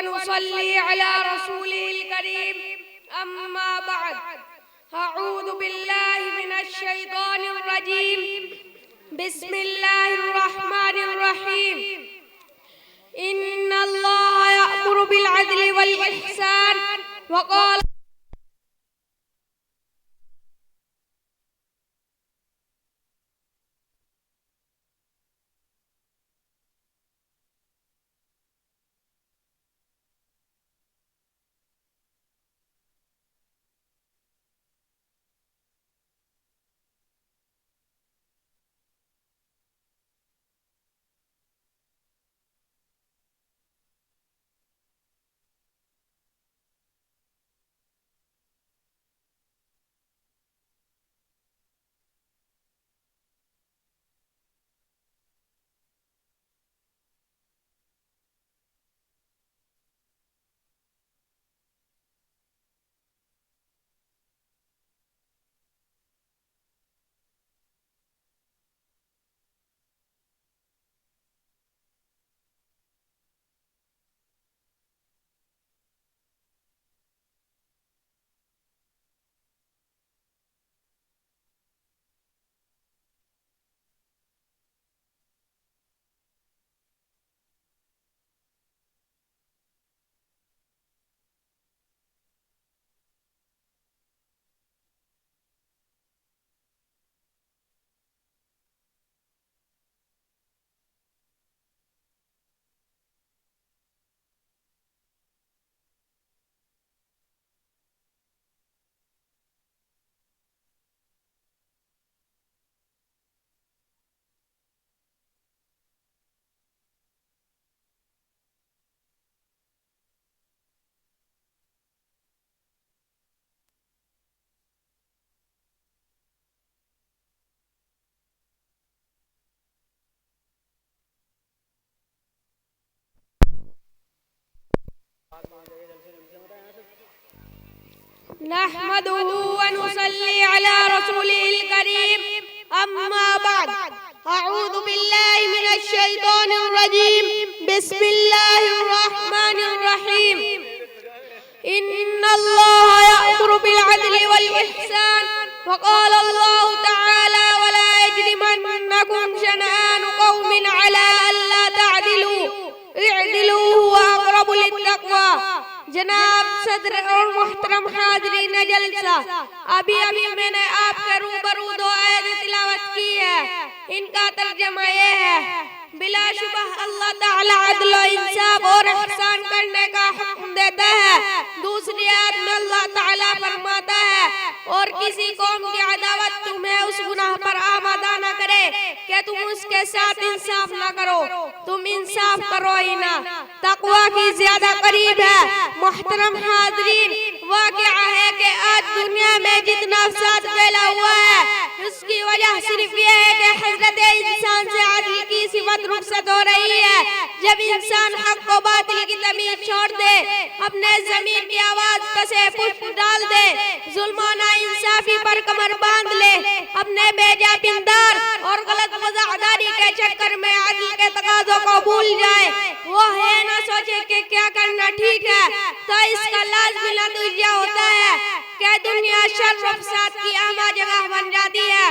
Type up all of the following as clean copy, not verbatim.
ونصلي على رسوله الكريم أما بعد أعوذ بالله من الشيطان الرجيم بسم الله الرحمن الرحيم إن الله يأمر بالعدل والإحسان وقال نحمده ونصلي على رسوله الكريم أما بعد أعوذ بالله من الشيطان الرجيم بسم الله الرحمن الرحيم إن الله يأمر بالعدل والإحسان وقال الله تعالى ولا يجرمنكم شنآن قوم على ألا تعدلوا اعدلوا هو أقرب للتقوى جناب صدر اور محترم حاضرین جلسہ ابھی میں نے آپ کے روبرو دو آیت تلاوت کی ہے ان کا ترجمہ یہ ہے بلا شبہ اللہ تعالی عدل و انصاف اور احسان کرنے کا حکم دیتا ہے دوسری آیت میں اللہ تعالی فرماتا ہے اور کسی قوم کی عداوت تمہیں اس گناہ پر آمادہ نہ کرے کہ تم اس کے ساتھ انصاف نہ کرو تم انصاف کرو ہی نہ تقوی کی زیادہ قریب ہے محترم حاضرین واقعہ ہے کہ آج دنیا میں جتنا فساد پھیلا ہوا ہے اس کی وجہ صرف یہ ہے کہ حضرت انسان سے عدل کی صفت رخصت ہو رہی ہے جب انسان حق و باطل کی تمیز چھوڑ دے اپنے ضمیر کی آواز پسے پشت ڈال دے ظلم و ناانصافی پر کمر باندھ لے اپنے بیجا پندار اور غلط وضاحداری کے چکر میں عدل کے تقاضوں کو بھول جائے وہ یہ نہ سوچے کہ کیا کرنا ٹھیک ہے تو اس کا لازمی نتیجہ ہوتا ہے کہ دنیا شر و فساد کی عامہ جگہ بن جاتی ہے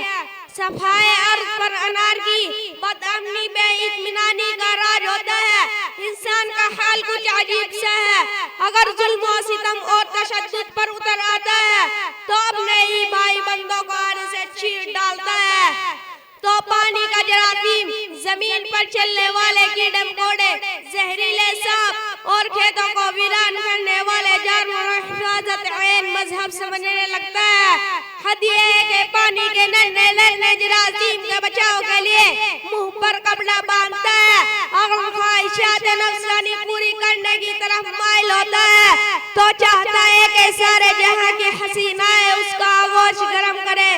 صفائے ارض پر انارکی بد امنی بے اطمینانی کا راج ہوتا ہے انسان کا حال کچھ عجیب سا ہے اگر ظلم و ستم اور تشدد پر اتر آتا ہے تو اپنے ہی بھائی بندوں کو آنے سے چھیر ڈالتا ہے تو پانی کا جراثیم زمین پر چلنے والے کیڑے مکوڑے زہریلے سانپ اور کھیتوں کو ویران کرنے والے جانوروں حفاظت عین مذہب سمجھنے لگتا ہے حد یہ ہے کہ پانی کے ننھے جراثیم کے بچاؤ کے لیے منہ پر کپڑا باندھتا ہے اور خواہشات نفسانی پوری کرنے کی طرف مائل ہوتا ہے تو چاہتا ہے کہ سارے جہاں کی حسینائیں اس کا آغوش گرم کرے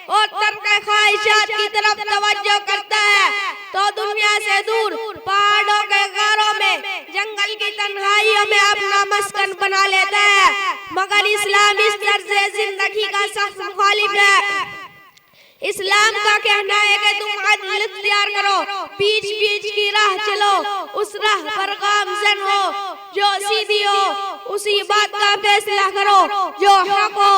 اور ترک خواہشات کی طرف توجہ کرتا ہے تو دنیا سے دور پہاڑوں کے غاروں میں جنگل کی تنہائیوں میں اپنا مسکن بنا لیتا ہے مگر اسلام اس طرز زندگی کا سخت مخالف ہے اسلام کا کہنا ہے کہ تم عدل اختیار کرو، بیچ بیچ کی راہ چلو، اس راہ پر گامزن ہو جو سیدھی ہو، اسی بات کا فیصلہ کرو جو حق ہو،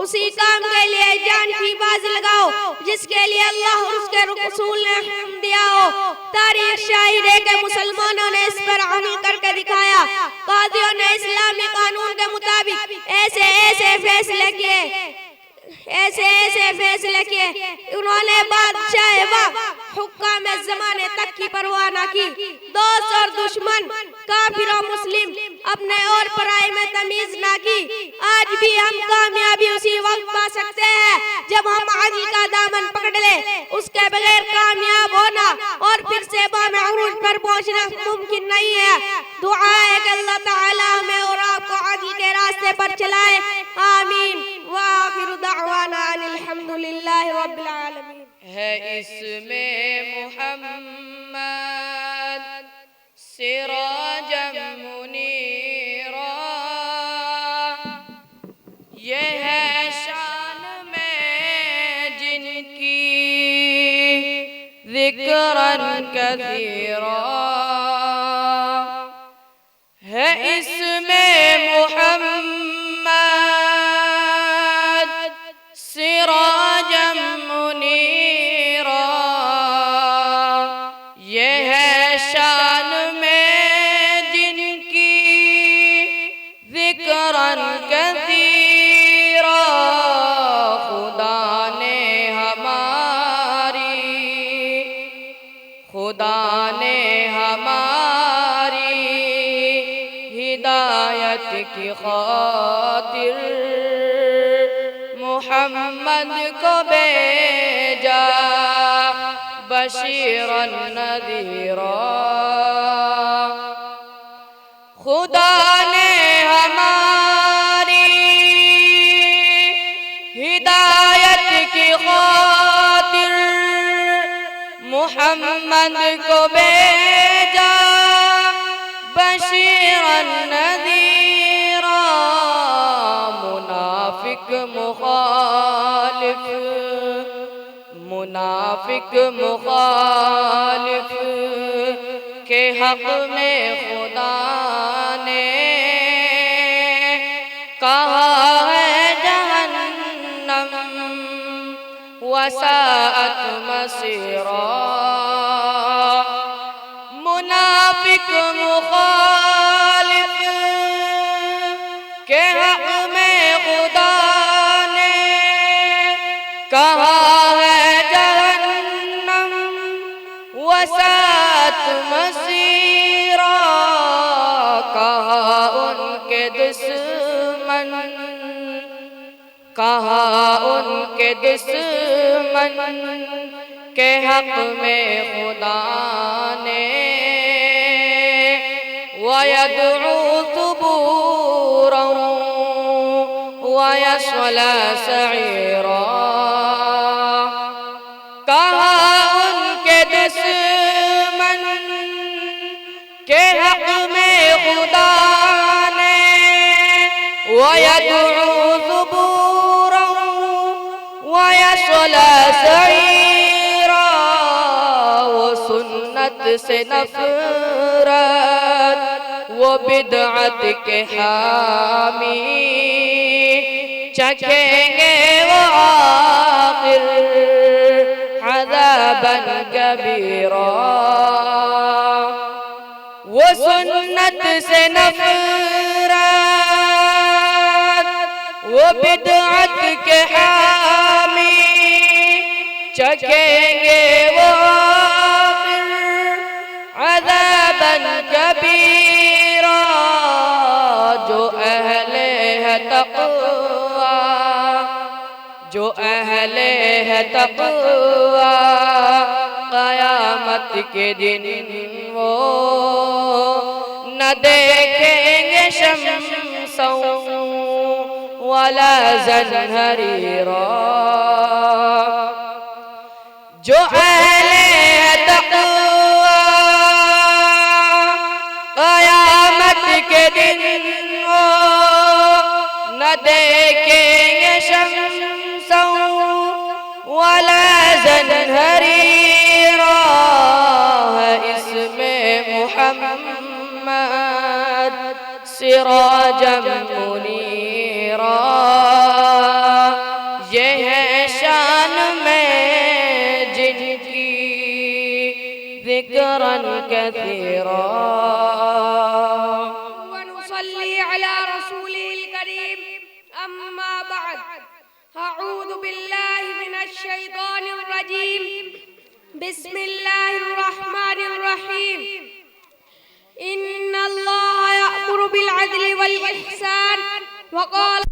اسی کام کے لیے جان کی باز لگاؤ جس کے لیے اللہ اور اس کے رسول نے حکم دیا ہو۔ تاریخ شاہد ہے کہ مسلمانوں نے اس پر عمل کر کے دکھایا۔ قاضیوں نے اسلامی قانون کے مطابق ایسے فیصلے کیے، انہوں نے بادشاہ وقت حکام زمانے تک کی پرواہ نہ کی۔ دوست اور دشمن، کافر و مسلم، اپنے اور پرائے میں تمیز نہ کی۔ آج بھی ہم کامیابی اسی وقت پا سکتے ہیں جب ہم عدل کا دامن پکڑ لیں۔ اس کے بغیر کامیاب ہونا اور پھر سے بام عروج پر پہنچنا ممکن نہیں ہے۔ دعا ہے کہ اللہ تعالی ہمیں اور آپ کو عدل کے راستے پر چلائے، آمین۔ وآخر دعوانا ان الحمدللہ رب العالمین۔ ہے اس میں محمد سراجا منیرا، یہ ہے شان میں جن کی ذکراً کثیرا، ہے اس میں محمد سراجا منیرا، یہ ہے شان میں جن کی ذکراً کثیرا، خدا نے ہماری ہدایت کی خاطر محمد کو بھیجا بشیرا نذیرا، خدا نے ہماری ہدایت کی خاطر محمد کو بھیجا بشیرا نذیرا، منافق مخالف کے حق میں خدا نے کہا ہے جہنم وساءت مصیرا، منافق مخالف کے حق میں خدا نے کہا ہے جہنم وساءت مصیرا، کہا ان کے دشمن کے حق میں خدا نے وَيَدْعُو ثُبُورًا وَيَصْلَى سَعِيرًا، کہا ان کے دشمن کے حق میں خدا نے وَيَدْعُو ثُبُورًا وَيَصْلَى سَعِيرًا، وہ سنت سے نفرت وہ بدعت کے حامی، چکھیں گے وہ آخر عذاباً کبیرا، وہ سنت سے نفرت وہ بدعت کے حامی، چکھیں گے وہ آخر عذاباً کبیرا، جو اہل ہے تقوی قیامت کے دن وہ نہ دیکھیں گے شمسا ولا زمہریرا، جو اہل ہے تقوی قیامت کے دن وہ نہ دیکھیں گے شمسا ولا زنہری راہ اس میں محمد سراجا منیرا یہ ہے شان میں جن کی ذکراً کثیرا ونصلي على رسوله الكريم أما بعد أعوذ بالله من الشيطان الرجيم بسم الله الرحمن الرحيم إن الله يأمر بالعدل والإحسان وقال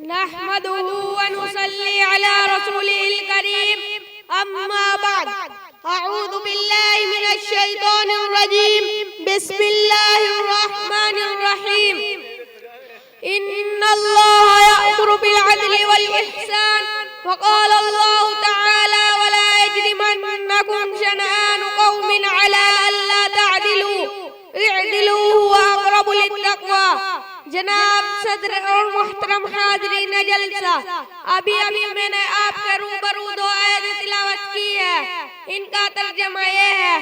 نحمده ونصلي على رسوله الكريم أما بعد أعوذ بالله من الشيطان الرجيم بسم الله الرحمن الرحيم إن الله يأمر بالعدل والإحسان وقال الله تعالى ولا يجرمنكم شنآن قوم على ألا تعدلوا اعدلوا هو أقرب للتقوى جناب صدر اور محترم حاضرین جلسہ ابھی میں نے آپ کے روبرو 2 آیت تلاوت کی ہے ان کا ترجمہ یہ ہے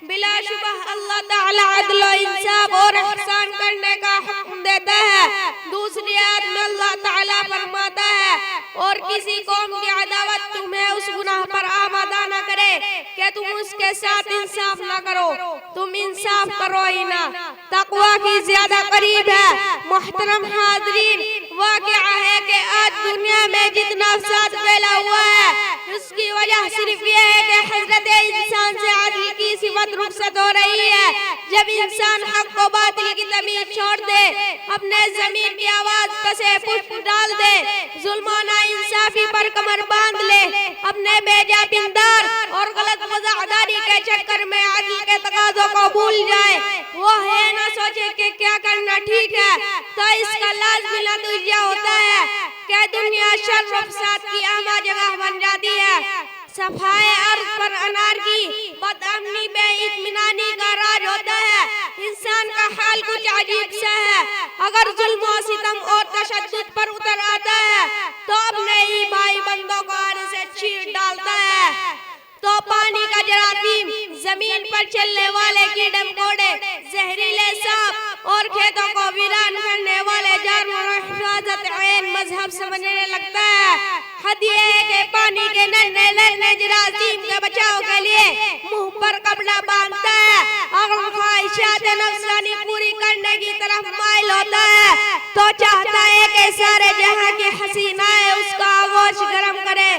بلا شبہ اللہ تعالی عدل و انصاف اور احسان کرنے کا حکم دیتا ہے دوسری آیت میں اللہ تعالی فرماتا ہے اور کسی قوم کی عداوت تمہیں اس گناہ پر آمادہ نہ کرے کہ تم اس کے ساتھ انصاف نہ کرو تم انصاف کرو ہی نہ تقوی کی زیادہ قریب ہے محترم حاضرین واقعہ ہے کہ آج دنیا میں جتنا فساد پھیلا ہوا ہے اس کی وجہ صرف یہ ہے کہ حضرت انسان سے عدل کی صفت رخصت ہو رہی ہے جب انسان حق و باطل کی تمیز چھوڑ دے اپنے ضمیر کی آواز پسے پشت ڈال دے ظلم و ناانصافی پر کمر باندھ لے اپنے بیجا پندار اور غلط وضاحداری کے چکر میں عدل کے تقاضوں کو بھول جائے وہ ہے نہ سوچے کہ کیا کرنا ٹھیک ہے تو اس کا لازمی نتیجہ ہوتا ہے کہ دنیا شر و فساد کی اہم جگہ بن جاتی ہے صفائے ارض پر انارکی بد امنی بے اطمینانی کا راج ہوتا ہے انسان کا حال کچھ عجیب سا ہے اگر ظلم و ستم اور تشدد پر اتر آتا ہے تو اپنے ہی بھائی بندوں کو آنے سے چیر ڈالتا ہے تو پانی کا جراثیم زمین پر چلنے والے کیڑے مکوڑے زہریلے سانپ اور کھیتوں کو ویران کرنے والے جانوروں حفاظت عین مذہب سمجھنے لگتا ہے حد یہ ہے کہ پانی کے ننھے جراثیم کے بچاؤ کے لیے منہ پر کپڑا باندھتا ہے اگر خواہشات نفسانی پوری کرنے کی طرف مائل ہوتا ہے تو چاہتا ہے کہ سارے جہاں کی حسینائیں اس کا آغوش گرم کرے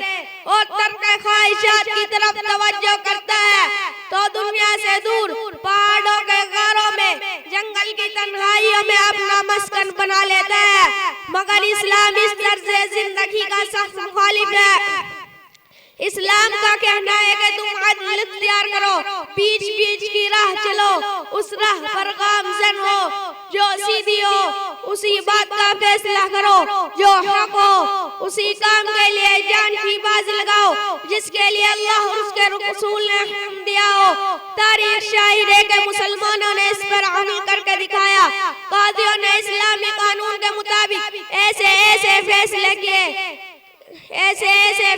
اور ترک خواہشات کی طرف توجہ کرتا ہے تو دنیا سے دور پہاڑوں کے غاروں میں جنگل کی تنہائیوں میں اپنا مسکن بنا لیتا ہے، مگر اسلام اس طرز زندگی کا سخت مخالف ہے۔ اسلام کا کہنا ہے کہ تم عدل اختیار کرو، بیچ بیچ کی راہ چلو، اس راہ پر گامزن ہو جو سیدھی ہو، اسی بات کا فیصلہ کرو جو حق ہو، اسی کام کے لیے جان کی باز لگاؤ جس کے لیے اللہ اور اس کے رسول نے حکم دیا ہو۔ تاریخ شاہد ہے کہ مسلمانوں نے اس پر عمل کر کے دکھایا، قاضیوں نے اسلامی قانون کے مطابق ایسے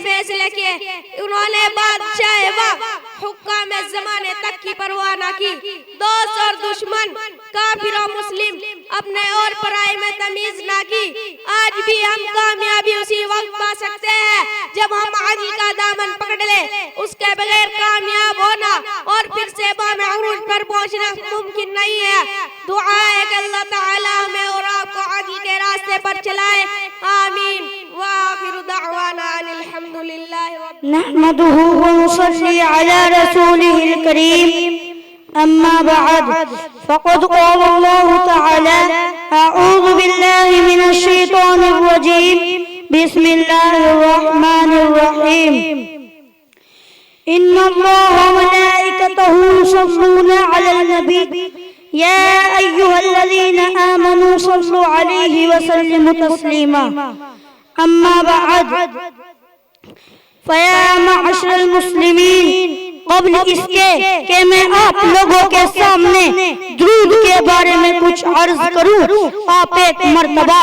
فیصلے کیے، انہوں نے بادشاہ وقت حکام زمانے تک کی پرواہ نہ کی، دوست اور دشمن، کافر و مسلم، اپنے اور پرائے میں تمیز نہ کی۔ آج بھی ہم کامیابی اسی وقت پا سکتے ہیں جب ہم عدل کا دامن پکڑ لیں، اس کے بغیر کامیاب ہونا اور پھر سے بام عروج پر پہنچنا ممکن نہیں ہے۔ دعا ہے کہ اللہ تعالیٰ ہمیں اور آپ کو عدل کے راستے پر چلائے، آمین۔ وآخر دعوانا ان الحمد للہ نحمده ونصلي على رسوله الكريم أما بعد فقد قال الله تعالى أعوذ بالله من الشيطان الرجيم بسم الله الرحمن الرحيم إن الله وملائكته يصلون على النبي يا أيها الذين آمنوا صلوا عليه وسلموا تسليما أما بعد فیا معاشر المسلمین، قبل اس کے کہ میں آپ لوگوں کے سامنے درود کے بارے میں کچھ عرض کروں، آپ ایک مرتبہ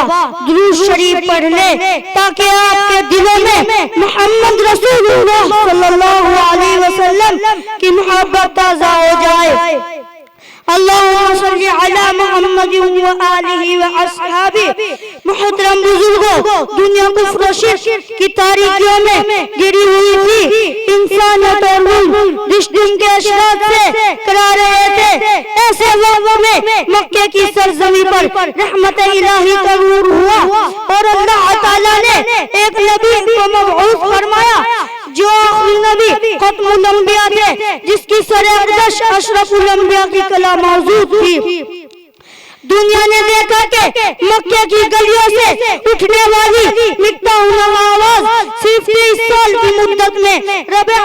درود شریف پڑھ لیں تاکہ آپ کے دلوں میں محمد رسول اللہ صلی اللہ علیہ وسلم کی محبت تازہ ہو جائے۔ اللہم صلی علی محمد وآلہ واصحابہ۔ محترم بزرگوں، دنیا کفر و شرک کی تاریکیوں میں گری ہوئی تھی، انسانیت اور ملک دشمن کے اشراط سے کرا رہے تھے۔ ایسے وقت میں مکہ کی سرزمین پر رحمت الہی کا نور ہوا اور اللہ تعالیٰ نے ایک نبی کو مبعوث فرمایا جو آخری نبی ختم الانبیاء تھے، جس کی سر اقدس اشرف الانبیاء کی کلام موجود تھی۔ دنیا نے دیکھا کہ مکہ کی گلیوں سے اٹھنے والی مٹا ہونا آواز صرف 30 سال کی مدت میں ربع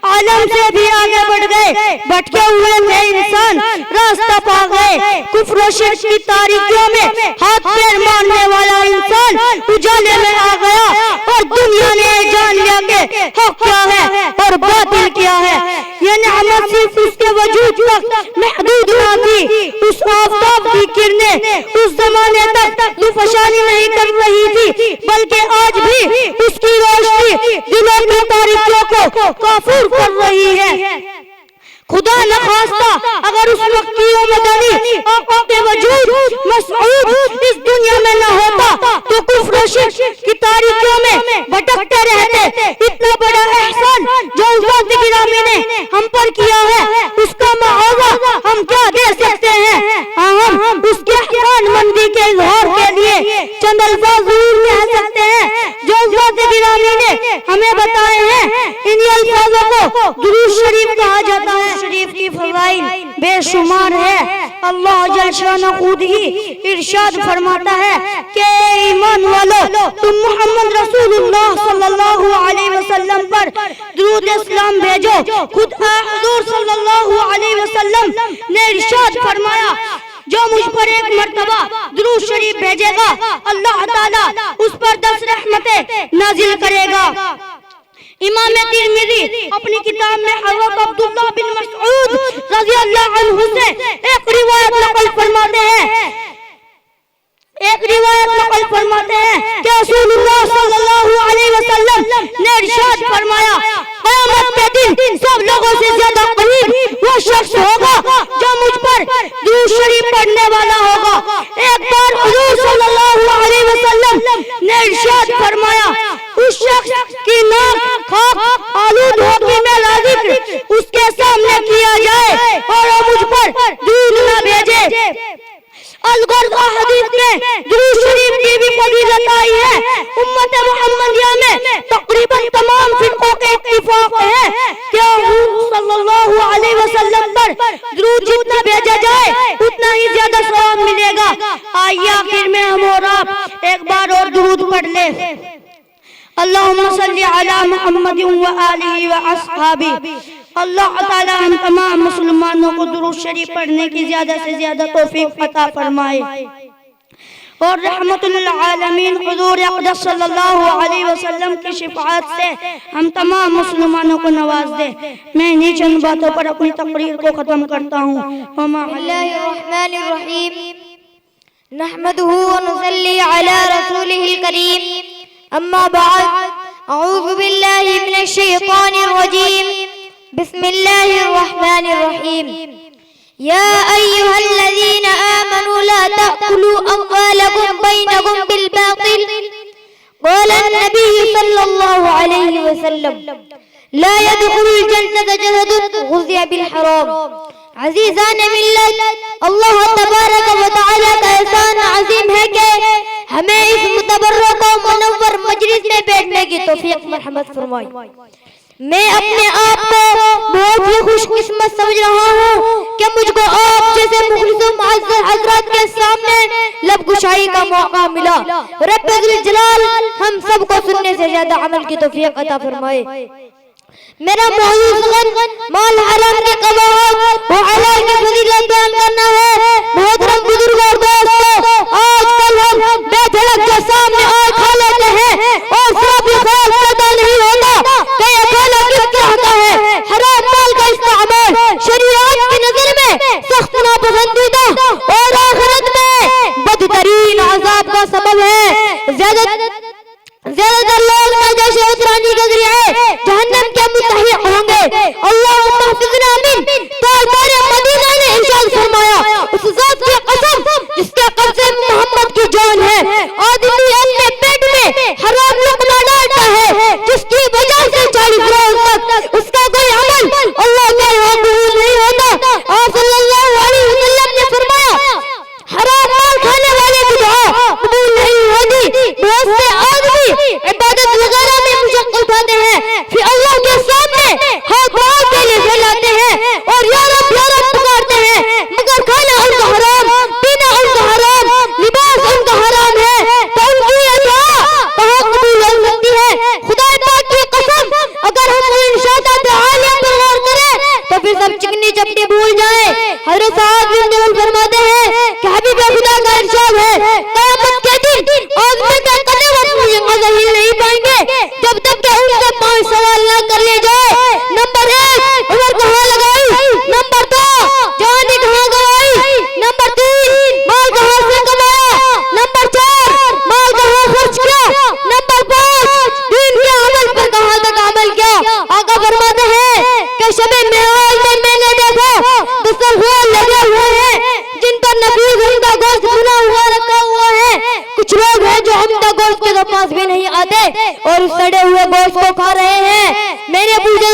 عالم سے بھی آگے بڑھ گئے۔ بھٹکے ہوئے تھے انسان راستہ پا گئے۔ کفر و شرک کی تاریکیوں میں ہاتھ پیر مارنے والا انسان اجالے میں آ گیا اور دنیا نے جان لیا کہ حق کیا ہے اور باطل کیا ہے۔ یہ نعمت صرف اس کے وجود تک محدود نہ تھی، اس آفتاب کی کرنیں اس زمانے تک دفشانی نہیں کر رہی تھی، بلکہ آج بھی اس کی روشنی دلوں کی تاریکیوں کو کافور کر رہی ہے۔ خدا نخواستہ اگر اس مکی و مدنی آقا کے وجود مسعود اس دنیا میں نہ ہوتا تو کفر و شرک کی تاریکیوں میں بھٹکتے رہتے۔ اتنا بڑا احسان جو ذات گرامی نے ہم پر کیا ہے، اس کا معاوضہ ہم کیا دے سکتے ہیں؟ ہم اس کے احسان مندی کے اظہار کے لیے چند الفاظ ضرور کہہ سکتے ہیں جو ذات گرامی نے ہمیں بتائے ہیں۔ انہی الفاظوں کو درود شریف کہا جاتا ہے۔ شریف کی فضائل بے شمار ہے۔ اللہ جل شانہ خود ہی ارشاد فرماتا ہے کہ ایمان والو، تم محمد رسول اللہ صلی اللہ علیہ وسلم پر درود اسلام بھیجو۔ خود حضور صلی اللہ علیہ وسلم نے ارشاد فرمایا جو مجھ پر ایک مرتبہ درود شریف بھیجے گا اللہ تعالیٰ اس پر 10 رحمتیں نازل کرے گا۔ امام ترمذی اپنی کتاب میں حضرت عبداللہ بن مسعود رضی اللہ عنہ سے ایک روایت نقل فرماتے ہیں کہ رسول اللہ صلی اللہ علیہ وسلم نے ارشاد فرمایا قیامت کے دن سب لوگوں سے زیادہ قریب وہ شخص ہوگا جو مجھ پر درود شریف پڑھنے والا ہوگا۔ ایک بار حضور صلی اللہ علیہ وسلم نے ارشاد فرمایا اس شخص کی ناک خاک آلود ہوگی میں ذکر اس کے سامنے کیا جائے اور وہ مجھ پر درود نہ بھیجے۔ الغرض حدیث میں درود شریف کی بھی فضیلت آئی ہے. امت محمدیہ میں تقریباً تمام فرقوں کے اتفاق ہے کہ حضور صلی اللہ علیہ وسلم پر درود جتنا بھیجا جائے اتنا ہی زیادہ ثواب ملے گا. آئیے آخر میں ہم اور آپ ایک بار اور درود پڑھ لیں. اللہم صلی علی محمد و آلہ و اصحابہ. اللہ تعالی ہم تمام مسلمانوں کو درود شریف پڑھنے کی زیادہ سے زیادہ توفیق عطا فرمائے اور رحمت للعالمین حضور اقدس صلی اللہ علیہ وسلم کی شفاعت سے ہم تمام مسلمانوں کو نواز دے. میں انہی چند باتوں پر اپنی تقریر کو ختم کرتا ہوں. بسم اللہ الرحمن الرحیم نحمده ونصلی علی رسوله الکریم. اما بعد اعوذ باللہ من الشیطان الرجیم. بسم اللہ الرحمن الرحیم. یا ایہا الذین آمنوا لا تأکلوا اموالکم بینکم بالباطل. قال النبی صلی اللہ علیہ وسلم لا يدخل الجنة جسد غذي بالحرام. عزیزان ملت، اللہ تبارک و تعالی کا احسان عظیم ہے کہ ہمیں اس متبرک و منور مجلس میں بیٹھنے کی توفیق مرحمت فرمائی. میں اپنے آپ کو بہت ہی خوش قسمت سمجھ رہا ہوں کہ مجھ کو آپ جیسے مخلص و معزز حضرات کے سامنے لب گشائی کا موقع ملا. رب ذوالجلال ہم سب کو سننے سے زیادہ عمل کی توفیق عطا فرمائے. میرا معزز غن مال حرام کے قباحت و حلال کی فضیلت بیان کرنا ہے. محترم بزرگ اور دوستو، آج کل ہم بے دھڑک کے سامنے آج کھا لیتے ہیں اور صرف یہ خیال پیدا نہیں ہوتا کہ یہ کھانا کس طرح کا ہے. حرام مال کا استعمال شریعت کی نظر میں سخت ناپسندیدہ اور آخرت میں بدترین عذاب کا سبب ہے. زیادہ تر لوگ نجاش اترانی کے ذریعے جہنم کے متحق ہوں گے. اللہم احفظنا من. تاجدار مدینہ نے ارشاد فرمایا اس ذات کی قسم جس کے قبضے محمد کی جان ہے، آدمی اپنے پیٹ میں حرام لقمہ ڈالتا ہے جس کی وجہ سے 40 روز تک اس کا کوئی عمل اللہ کے یہاں قبول نہیں ہوتا. آپ صلی اللہ علیہ وسلم نے فرمایا حرام مال کھانے والے کی دعا قبول نہیں ہوتی. بہت سے آدمی عبادت وغیرہ میں مشق اٹھاتے ہیں، پھر اللہ کے سامنے ہاتھ دعا کے لیے پھیلاتے ہیں اور یا رب پکارتے ہیں، مگر کھانا ان کا حرام، پینا ان کا حرام، لباس ان کا حرام ہے، تو ان کی یہ دعا کہاں قبول ہو سکتی ہے؟ خدا پاک کی قسم اگر ہم ارشادات عالیہ پر غور کریں تو پھر سب چکنی چپٹی بھول جائیں. حضرت صاحب بن جبل فرماتے ہیں کہ حبیب خدا کا ارشاد ہے قیامت کے دن آدمی کا قدم اپنی جگہ ہل نہیں پائیں گے جب تک کہ ان سے 5 سوال نہ کر لے جائے. نمبر 1 عمر کہاں لگائی. نمبر 2 جوانی کہاں گوائی. نمبر 3 مال کہاں سے کمایا. نمبر 4 مال کہاں خرچ کیا. نمبر 5 دین کے عمل پر کہاں تک عمل کیا. آقا فرماتے ہیں کہ شب معراج میں نے دیکھا دسترخوان لگے ہوئے ہیں جن پر نفیس عمدہ گوشت بنا ہوا رکھا ہوا ہے. کچھ لوگ ہیں جو عمدہ گوشت کے پاس بھی نہیں آتے اور اس سڑے ہوئے گوشت کو کھا رہے ہیں. میں نے پوچھا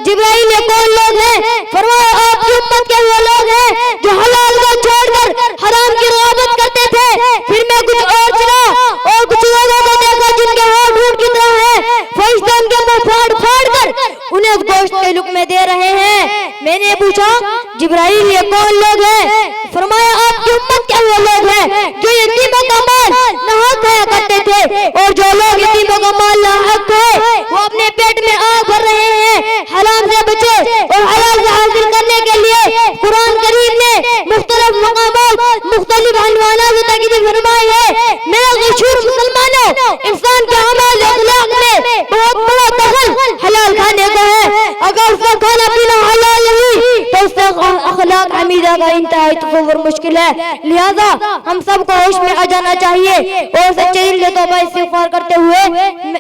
جبرائیل یہ کون لوگ ہیں؟ فرمایا آپ کی امت کے وہ لوگ ہیں جو حلال کو چھوڑ کر حرام کی رغبت کرتے تھے. پھر میں کچھ اور چلا اور کچھ لوگوں کو دیکھا جن کے ہاتھ اونٹ کی طرح ہیں، فرشتے ان کے منہ پھاڑ پھاڑ کر انہیں اس گوشت کے لقمے دے رہے ہیں. میں نے پوچھا جبرائیل یہ کون لوگ ہیں؟ فرمایا آپ کی امت کے وہ لوگ ہیں جو یتیموں کا مال ناحق کھایا کرتے تھے اور جو لوگ یتیموں کا مال ناحق کھائے وہ اپنے پیٹ میں آگ بھر رہے ہیں. حرام سے بچے اور حلال سے حاصل کرنے کے لیے قرآن کریم نے مختلف مقامات مختلف عنوانات سے تاکید فرمائی ہے. میرے غشور مسلمانوں، انسان کے اعمال و اخلاق میں بہت بڑا دخل حلال کھانے کا ہے. اگر اس کا کھانا پینا حلال نہیں تو اس کا اخلاق حمیدہ کا انتہائی تصور مشکل ہے. لہذا ہم سب کو ہوش میں آ جانا چاہیے اور سچے دل سے توبہ استغفار کرتے ہوئے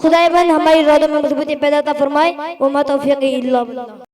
خداوند ہماری ارادوں میں مضبوطی پیدا فرمائے. وما توفیقی الا باللہ.